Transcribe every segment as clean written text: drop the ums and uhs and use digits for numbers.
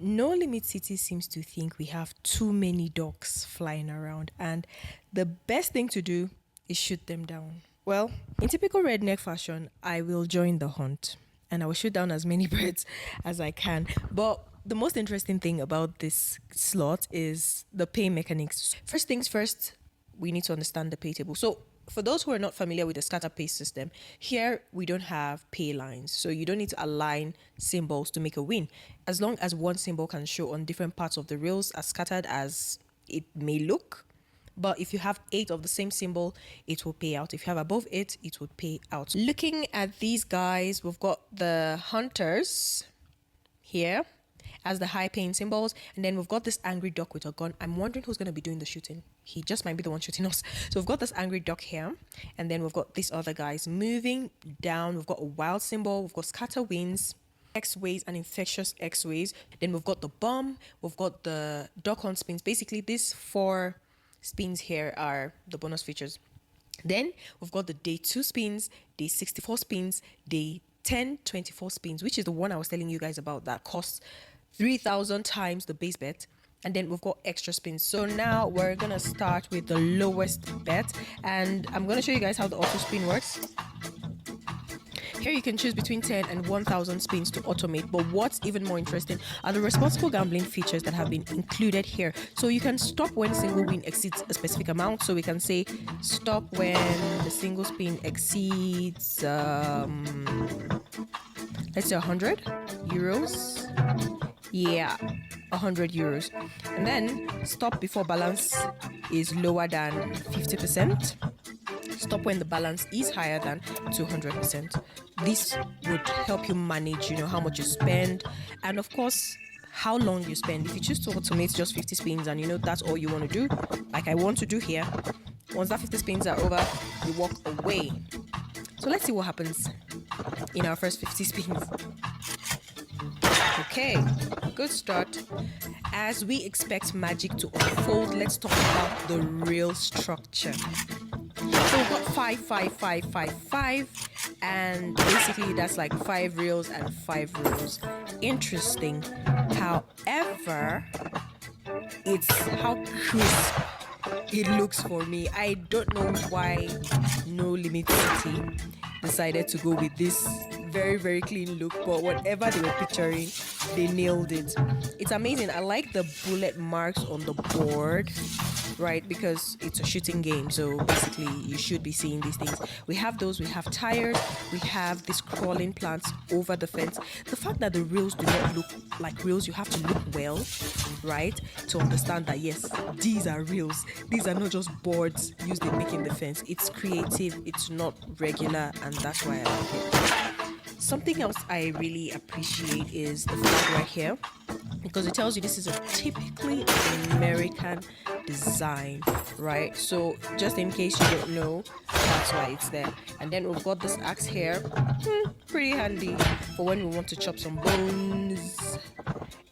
Nolimit City seems to think we have too many ducks flying around, and the best thing to do is shoot them down. Well, in typical redneck fashion, I will join the hunt and I will shoot down as many birds as I can. But the most interesting thing about this slot is the pay mechanics. First things first, we need to understand the pay table. So for those who are not familiar with the scatter pay system, here we don't have pay lines. So you don't need to align symbols to make a win. As long as one symbol can show on different parts of the rails as scattered as it may look. But if you have 8 of the same symbol, it will pay out. If you have above it, it would pay out. Looking at these guys, we've got the hunters here as the high paying symbols, and then we've got this angry duck with a gun. I'm wondering who's going to be doing the shooting. He just might be the one shooting us. So we've got this angry duck here, and then we've got these other guys moving down. We've got a wild symbol, we've got scatter winds, xWays and infectious xWays. Then we've got the bomb, we've got the duck hunt spins. Basically these 4 spins here are the bonus features. Then we've got the day 2 spins, day 64 spins, day 10 24 spins, which is the one I was telling you guys about that costs 3,000 times the base bet. And then we've got extra spins. So now we're gonna start with the lowest bet, and I'm gonna show you guys how the auto spin works. Here you can choose between 10 and 1,000 spins to automate, but what's even more interesting are the responsible gambling features that have been included here. So you can stop when single win exceeds a specific amount. So we can say stop when the single spin exceeds let's say 100 euros. Yeah, 100 euros. And then stop before balance is lower than 50%. Stop when the balance is higher than 200%. This would help you manage, how much you spend, and of course, how long you spend. If you choose to automate just 50 spins and that's all you want to do, like I want to do here, once that 50 spins are over, you walk away. So let's see what happens in our first 50 spins. Okay, good start. As we expect magic to unfold, let's talk about the real structure. So we've got 5, 5, 5, 5, 5, and basically that's like 5 reels and 5 rows. Interesting. However, it's how crisp it looks for me. I don't know why Nolimit City decided to go with this very, very clean look, but whatever they were picturing, they nailed it. It's amazing. I like the bullet marks on the board, right? Because it's a shooting game, so basically you should be seeing these things. We have those, we have tires, we have these crawling plants over the fence. The fact that the reels do not look like reels, you have to look well, right, to understand that yes, these are reels. These are not just boards used in making the fence. It's creative, it's not regular, and that's why I like it. Something else I really appreciate is the flag right here, because it tells you this is a typically American design, right? So just in case you don't know, that's why it's there. And then we've got this axe here, pretty handy for when we want to chop some bones.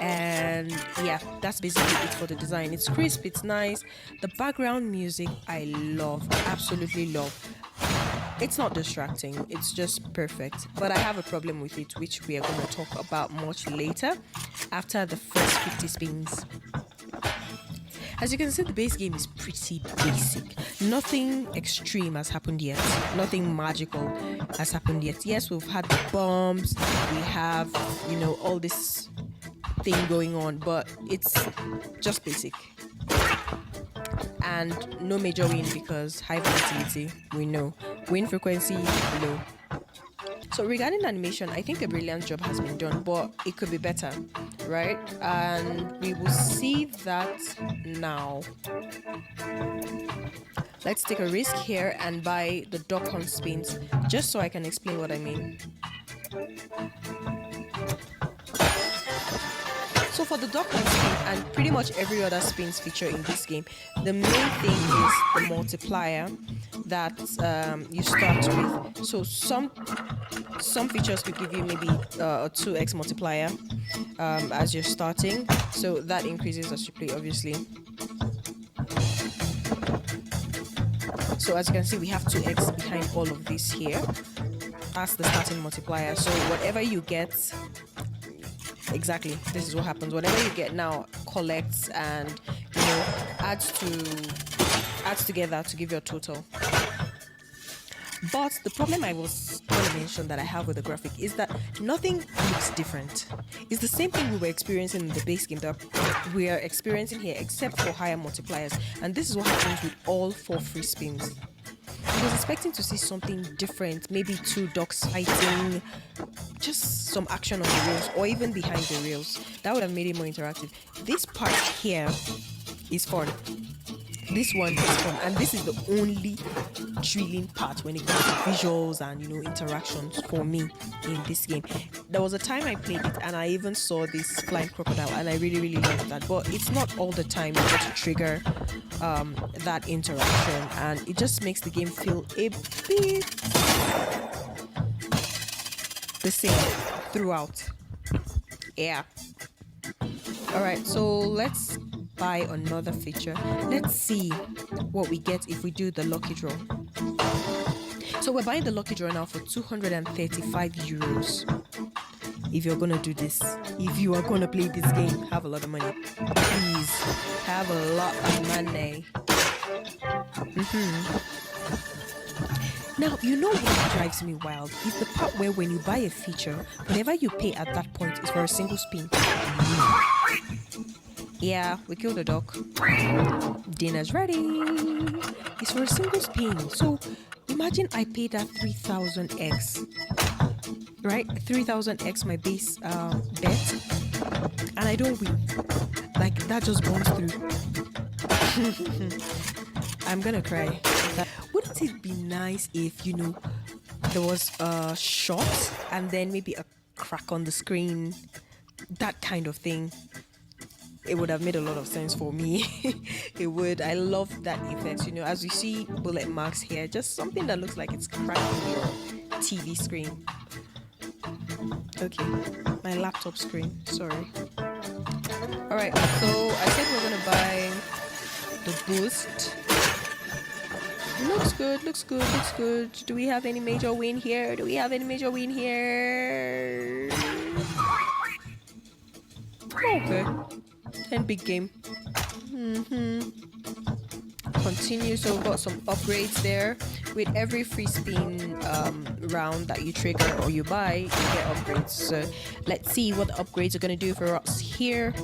And yeah, that's basically it for the design. It's crisp, it's nice. The background music I love, absolutely love. It's not distracting, it's just perfect. But I have a problem with it, which we are going to talk about much later after the first 50 spins. As you can see, the base game is pretty basic. Nothing extreme has happened yet. Nothing magical has happened yet. Yes, we've had the bombs, we have, all this thing going on, but it's just basic. And no major win because high volatility, we know. Win frequency, low. So regarding the animation, I think a brilliant job has been done, but it could be better, right? And we will see that now. Let's take a risk here and buy the duck hunt spins, just so I can explain what I mean. So for the duck hunt spin and pretty much every other spins feature in this game, the main thing is the multiplier that you start with. So some features will give you maybe a 2x multiplier as you're starting. So that increases as you play, obviously. So as you can see, we have 2x behind all of this here. That's the starting multiplier. So whatever you get, exactly. This is what happens. Whatever you get now collects and, you know, adds together to give you a total. But the problem I was going to mention that I have with the graphic is that nothing looks different. It's the same thing we were experiencing in the base game that we are experiencing here, except for higher multipliers. And this is what happens with all 4 free spins. I was expecting to see something different, maybe 2 ducks fighting, just some action on the rails, or even behind the rails. That would have made it more interactive. This part here is fun. This one is fun, and this is the only thrilling part when it comes to visuals and, you know, interactions for me in this game. There was a time I played it and I even saw this flying crocodile, and I really, really loved that. But it's not all the time you get to trigger that interaction, and it just makes the game feel a bit the same throughout. Yeah. All right, so let's buy another feature. Let's see what we get if we do the lucky draw. So we're buying the lucky draw now for 235 euros. If you're gonna do this, if you are gonna play this game, have a lot of money. Please have a lot of money. Now, you know what drives me wild is the part where when you buy a feature, whatever you pay at that point is for a single spin. Yeah, we killed a duck. Dinner's ready. It's for a single spin. So imagine I paid that 3000x, right? 3000x my base bet, and I don't win. Like, that just burns through. I'm gonna cry. Wouldn't it be nice if, you know, there was a shot and then maybe a crack on the screen, that kind of thing? It would have made a lot of sense for me. It would. I love that effect. You know, as you see bullet marks here, just something that looks like it's cracking your TV screen. Okay, my laptop screen. Sorry. All right. So I said we're gonna buy the boost. Looks good. Looks good. Looks good. Do we have any major win here? Do we have any major win here? Okay. And big game. Continue. So we've got some upgrades there. With every free spin round that you trigger or you buy, you get upgrades. So let's see what the upgrades are gonna do for us here.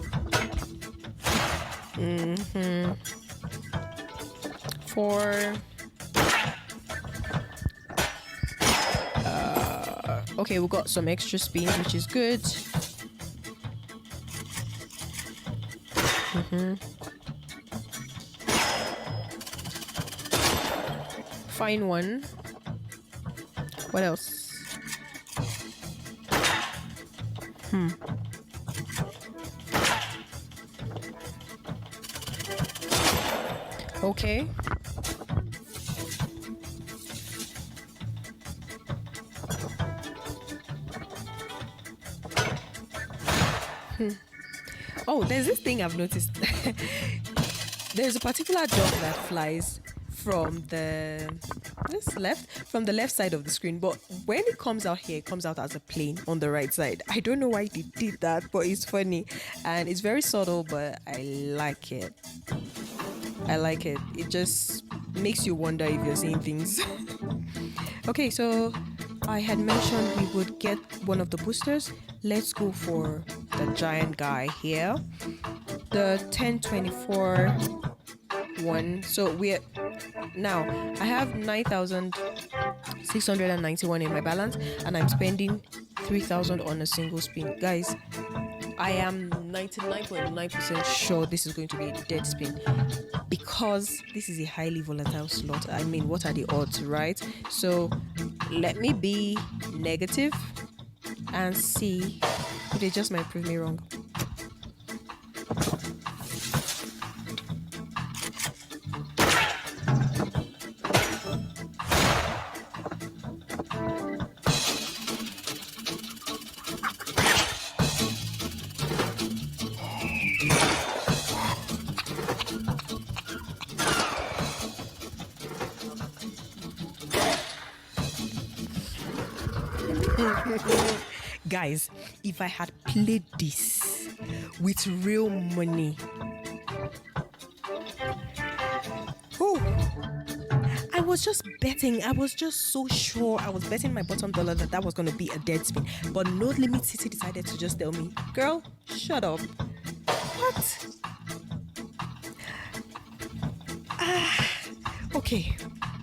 Okay, we've got some extra spins, which is good. Fine one. What else? Okay. Oh, there's this thing I've noticed. There's a particular dog that flies from the left side of the screen, but when it comes out here, it comes out as a plane on the right side. I don't know why they did that, but it's funny and it's very subtle, but I like it. It just makes you wonder if you're seeing things. Okay, so I had mentioned we would get one of the boosters. Let's go for the giant guy here, the 1024 one. So now I have 9,691 in my balance, and I'm spending 3,000 on a single spin. Guys, I am 99.9% sure this is going to be a dead spin, because this is a highly volatile slot. I mean, what are the odds, right? So let me be negative and see if they just might prove me wrong. Guys, if I had played this with real money. Oh, I was just betting. I was just so sure. I was betting my bottom dollar that that was going to be a dead spin. But No Limit City decided to just tell me, girl, shut up. What? Okay.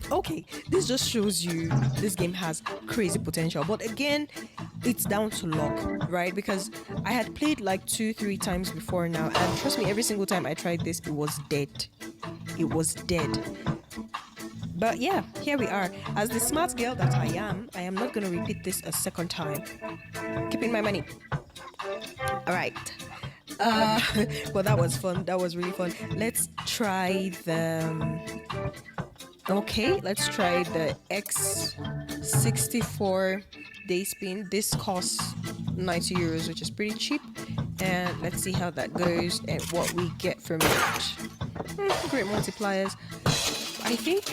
Okay. This just shows you this game has crazy potential. But again, it's down to luck, right? Because I had played like 2, 3 times before now. And trust me, every single time I tried this, it was dead. It was dead. But yeah, here we are. As the smart girl that I am not going to repeat this a second time. Keeping my money. All right. Uh, but that was fun. That was really fun. Let's try the. Okay, let's try the X64 day spin. This costs 90 euros, which is pretty cheap. And let's see how that goes and what we get from it. Great multipliers. I think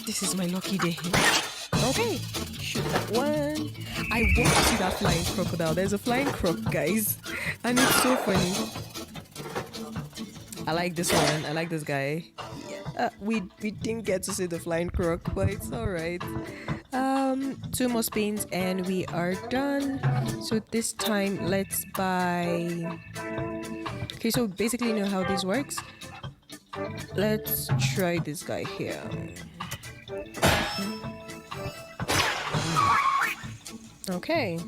this is my lucky day. Okay, shoot that one. I want to see that flying crocodile. There's a flying croc, guys, and it's so funny. I like this one. I like this guy. We didn't get to see the flying croc, but it's all right. 2 more spins and we are done. So this time let's buy. Okay, so basically you know how this works. Let's try this guy here. Okay.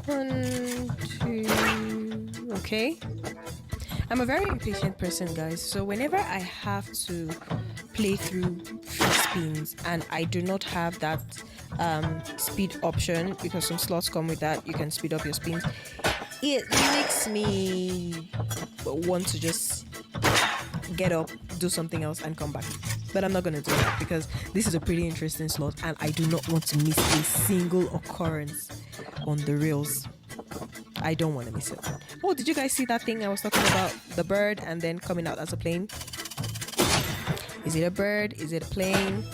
One, two. Okay. I'm a very impatient person, guys. So whenever I have to play through free spins and I do not have that speed option, because some slots come with that, you can speed up your spins. It makes me want to just get up, do something else, and come back. But I'm not going to do that because this is a pretty interesting slot and I do not want to miss a single occurrence on the reels. I don't want to miss it. Oh, did you guys see that thing I was talking about? The bird and then coming out as a plane? Is it a bird? Is it a plane?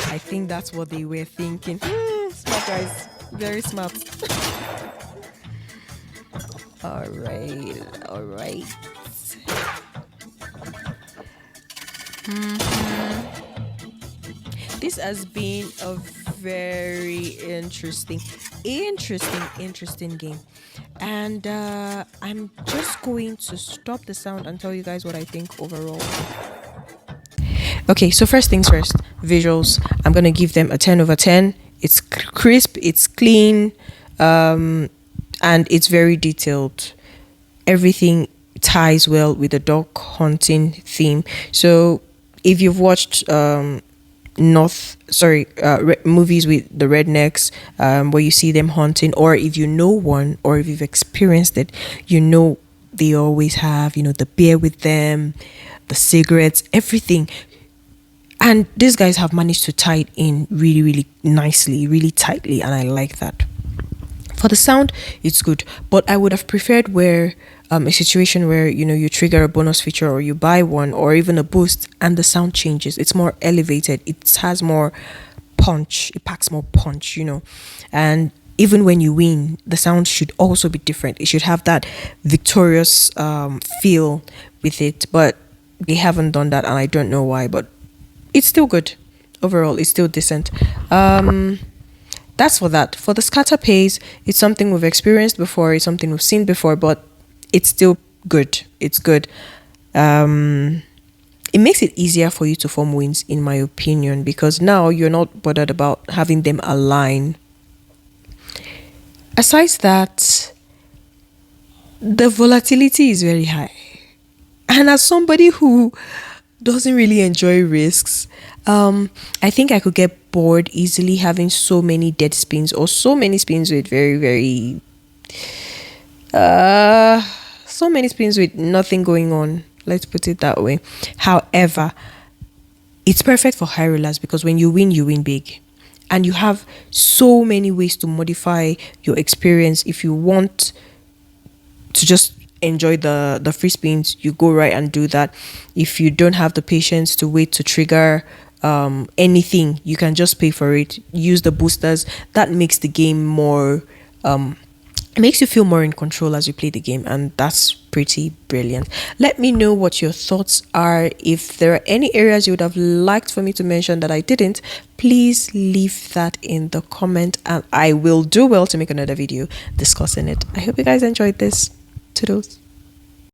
I think that's what they were thinking. Smart guys. Very smart. All right. This has been a very interesting game, and I'm just going to stop the sound and tell you guys what I think overall. Okay, so first things first, visuals. I'm gonna give them a 10 over 10. It's crisp, it's clean, and it's very detailed. Everything ties well with the dog hunting theme. So if you've watched movies with the rednecks, where you see them hunting, or if you know one, or if you've experienced it, you know they always have, the beer with them, the cigarettes, everything. And these guys have managed to tie it in really, really nicely, really tightly, and I like that. For the sound, it's good, but I would have preferred where a situation where you trigger a bonus feature or you buy one or even a boost and the sound changes. It's more elevated. It has more punch. It packs more punch, and even when you win, the sound should also be different. It should have that victorious feel with it, but they haven't done that, and I don't know why. But it's still good. Overall, it's still decent. That's for that. For the scatter pace, it's something we've experienced before. It's something we've seen before, but it's still good. It's good. It makes it easier for you to form wins, in my opinion, because now you're not bothered about having them align. Aside that, the volatility is very high. And as somebody who doesn't really enjoy risks, I think I could get bored easily having so many dead spins or so many spins with very, very so many spins with nothing going on. Let's put it that way. However, it's perfect for high rollers because when you win big. And you have so many ways to modify your experience. If you want to just enjoy the free spins, you go right and do that. If you don't have the patience to wait to trigger anything. You can just pay for it, use the boosters. That makes the game more it makes you feel more in control as you play the game, and that's pretty brilliant. Let me know what your thoughts are. If there are any areas you would have liked for me to mention that I didn't, please leave that in the comment, and I will do well to make another video discussing it. I hope you guys enjoyed this. Toodles.